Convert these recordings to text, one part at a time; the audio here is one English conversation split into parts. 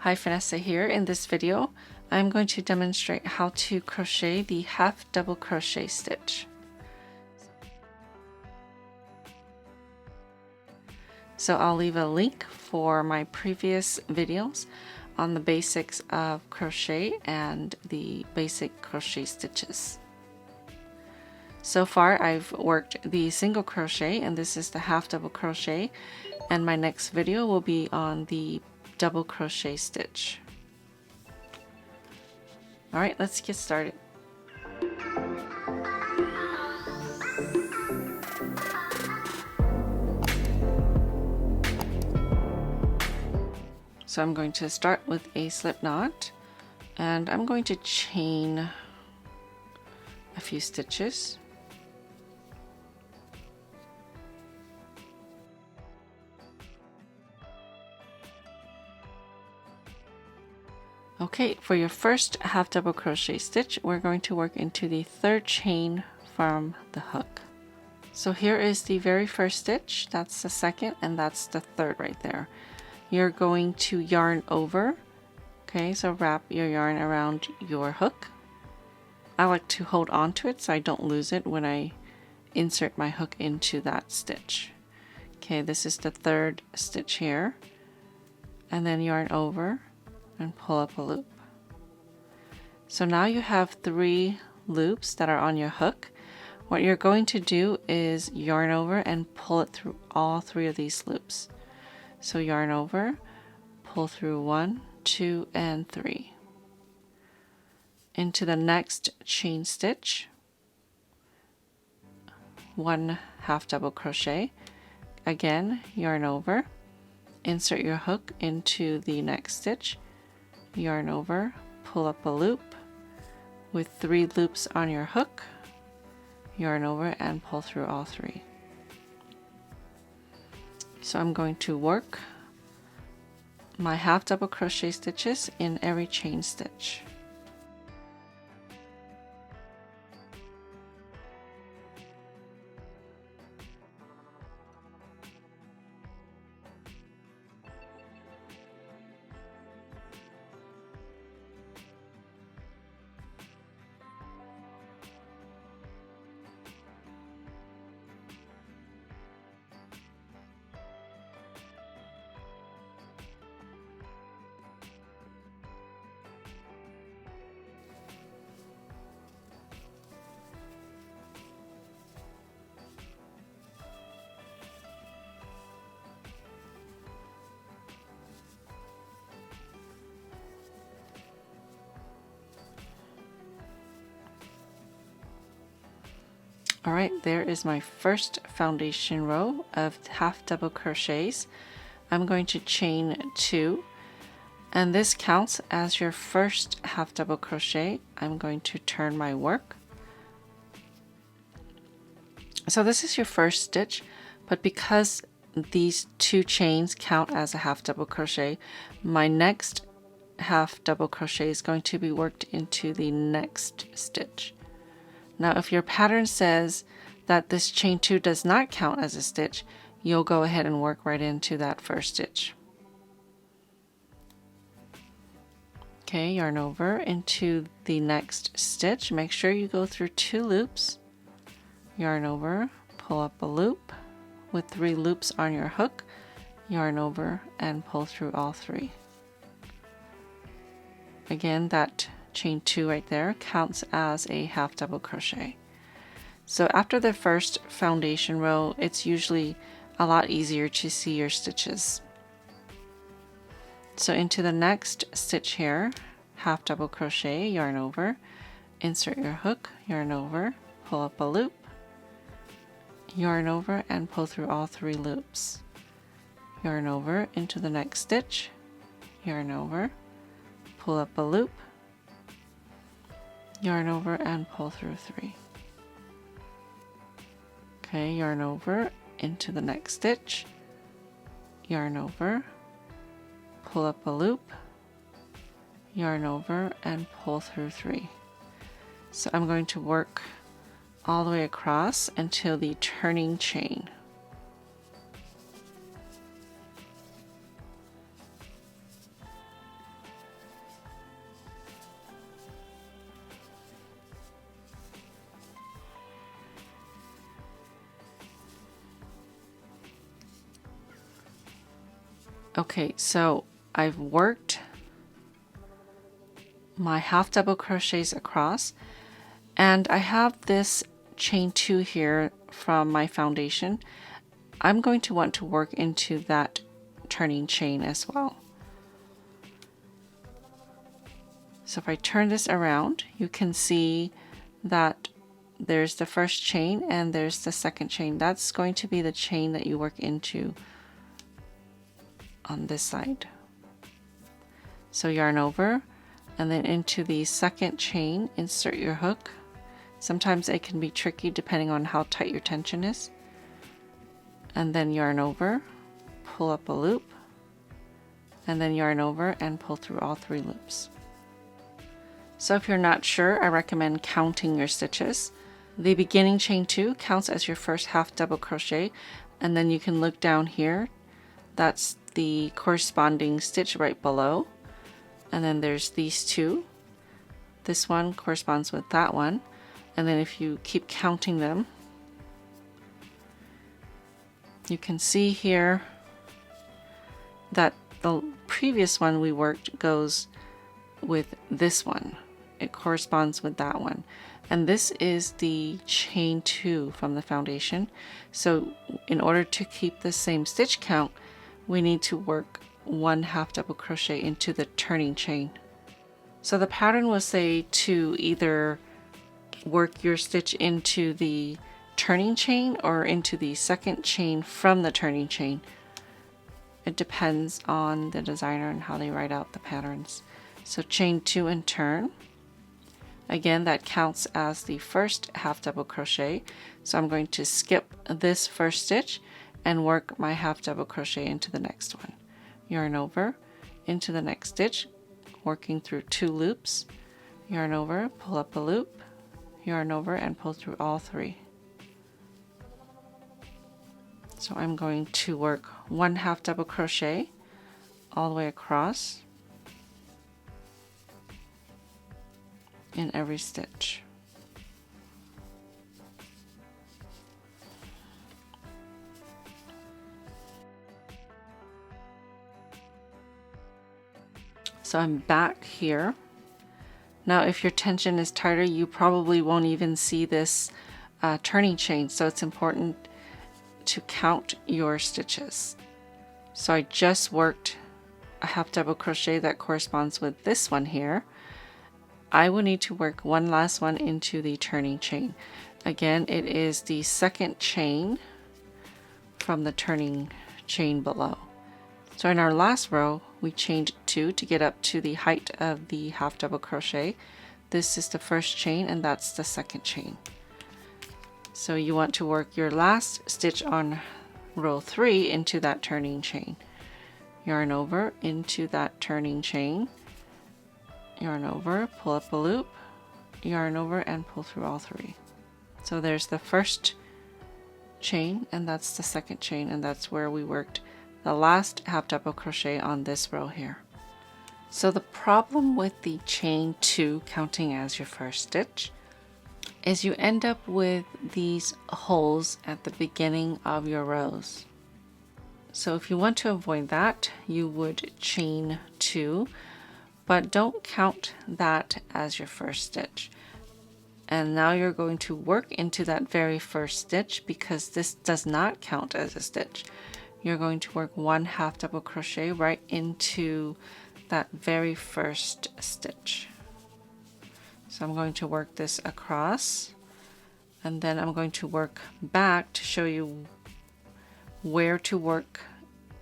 Hi, Phanessa here. In this video, I'm going to demonstrate how to crochet the half double crochet stitch. So I'll leave a link for my previous videos on the basics of crochet and the basic crochet stitches. So far I've worked the single crochet, and this is the half double crochet, and my next video will be on the double crochet stitch. All right, let's get started. So I'm going to start with a slip knot, and I'm going to chain a few stitches. Okay, for your first half double crochet stitch, we're going to work into the third chain from the hook. So here is the very first stitch, that's the second, and that's the third right there. You're going to yarn over. Okay, so wrap your yarn around your hook. I like to hold on to it so I don't lose it when I insert my hook into that stitch. Okay, this is the third stitch here, and then yarn over and pull up a loop. So now you have 3 loops that are on your hook. What you're going to do is yarn over and pull it through all 3 of these loops. So yarn over, pull through 1, 2, and 3. Into the next chain stitch, 1 half double crochet. Again, yarn over, insert your hook into the next stitch, yarn over, pull up a loop with 3 loops on your hook, yarn over and pull through all 3. So I'm going to work my half double crochet stitches in every chain stitch. Alright, there is my first foundation row of half double crochets. I'm going to chain 2, and this counts as your first half double crochet. I'm going to turn my work. So this is your first stitch, but because these 2 chains count as a half double crochet, my next half double crochet is going to be worked into the next stitch. Now if your pattern says that this chain 2 does not count as a stitch, you'll go ahead and work right into that first stitch. Okay, yarn over into the next stitch. Make sure you go through 2 loops. Yarn over, pull up a loop with 3 loops on your hook, yarn over and pull through all 3. Again, that chain 2 right there counts as a half double crochet. So after the first foundation row, it's usually a lot easier to see your stitches. So into the next stitch here, half double crochet, yarn over, insert your hook, yarn over, pull up a loop, yarn over and pull through all 3 loops. Yarn over into the next stitch, yarn over, pull up a loop, yarn over and pull through 3. Okay, yarn over into the next stitch, yarn over, pull up a loop, yarn over and pull through 3. So I'm going to work all the way across until the turning chain. Okay, so I've worked my half double crochets across, and I have this chain 2 here from my foundation. I'm going to want to work into that turning chain as well. So if I turn this around, you can see that there's the first chain and there's the second chain. That's going to be the chain that you work into on this side. So yarn over and then into the second chain, insert your hook. Sometimes it can be tricky depending on how tight your tension is. And then yarn over, pull up a loop, and then yarn over and pull through all 3 loops. So if you're not sure, I recommend counting your stitches. The beginning chain 2 counts as your first half double crochet, and then you can look down here. That's the corresponding stitch right below. And then there's these 2. This one corresponds with that one. And then if you keep counting them, you can see here that the previous one we worked goes with this one. It corresponds with that one. And this is the chain 2 from the foundation. So in order to keep the same stitch count, we need to work 1 half double crochet into the turning chain. So the pattern will say to either work your stitch into the turning chain or into the second chain from the turning chain. It depends on the designer and how they write out the patterns. So chain 2 and turn. Again, that counts as the first half double crochet. So I'm going to skip this first stitch and work my half double crochet into the next one. Yarn over into the next stitch, working through 2 loops, yarn over, pull up a loop, yarn over and pull through all 3. So I'm going to work 1 half double crochet all the way across in every stitch. So I'm back here. Now if your tension is tighter, you probably won't even see this turning chain, so it's important to count your stitches. So I just worked a half double crochet that corresponds with this one here. I will need to work one last one into the turning chain. Again, it is the second chain from the turning chain below. So in our last row, we chained 2 to get up to the height of the half double crochet. This is the first chain and that's the second chain. So you want to work your last stitch on row 3 into that turning chain. Yarn over into that turning chain, yarn over, pull up a loop, yarn over and pull through all 3. So there's the first chain and that's the second chain, and that's where we worked the last half double crochet on this row here. So the problem with the chain 2 counting as your first stitch is you end up with these holes at the beginning of your rows. So if you want to avoid that, you would chain 2, but don't count that as your first stitch. And now you're going to work into that very first stitch because this does not count as a stitch. You're going to work 1 half double crochet right into that very first stitch. So I'm going to work this across, and then I'm going to work back to show you where to work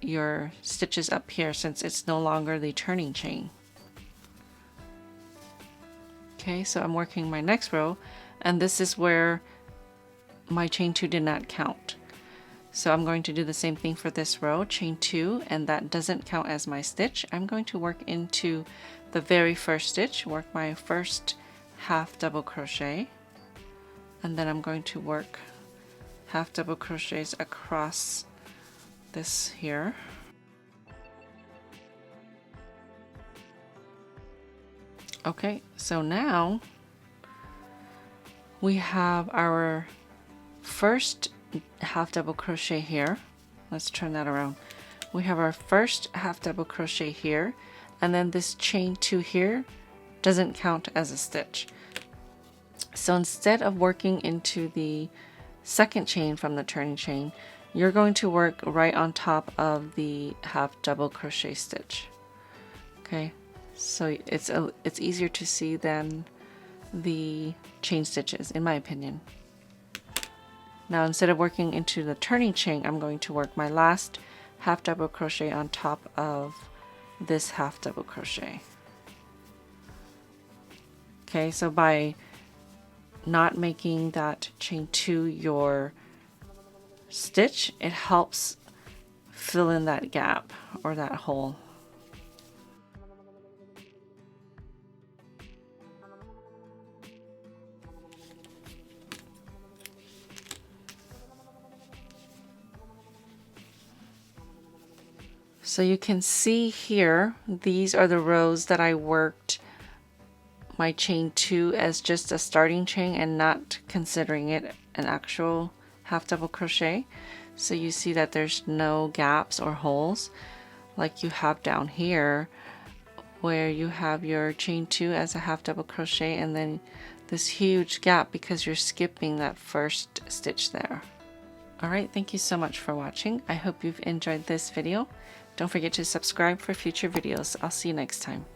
your stitches up here since it's no longer the turning chain. Okay, so I'm working my next row, and this is where my chain 2 did not count. So I'm going to do the same thing for this row, chain 2, and that doesn't count as my stitch. I'm going to work into the very first stitch, work my first half double crochet, and then I'm going to work half double crochets across this here. Okay, so now we have our first half double crochet here. Let's turn that around. we have our first half double crochet here, and then this chain 2 here doesn't count as a stitch. So instead of working into the second chain from the turning chain, you're going to work right on top of the half double crochet stitch. Okay, so it's easier to see than the chain stitches, in my opinion. Now instead of working into the turning chain, I'm going to work my last half double crochet on top of this half double crochet. Okay, so by not making that chain 2 your stitch, it helps fill in that gap or that hole. So you can see here, these are the rows that I worked my chain 2 as just a starting chain and not considering it an actual half double crochet. So you see that there's no gaps or holes like you have down here, where you have your chain 2 as a half double crochet and then this huge gap because you're skipping that first stitch there. Alright, thank you so much for watching. I hope you've enjoyed this video. Don't forget to subscribe for future videos. I'll see you next time.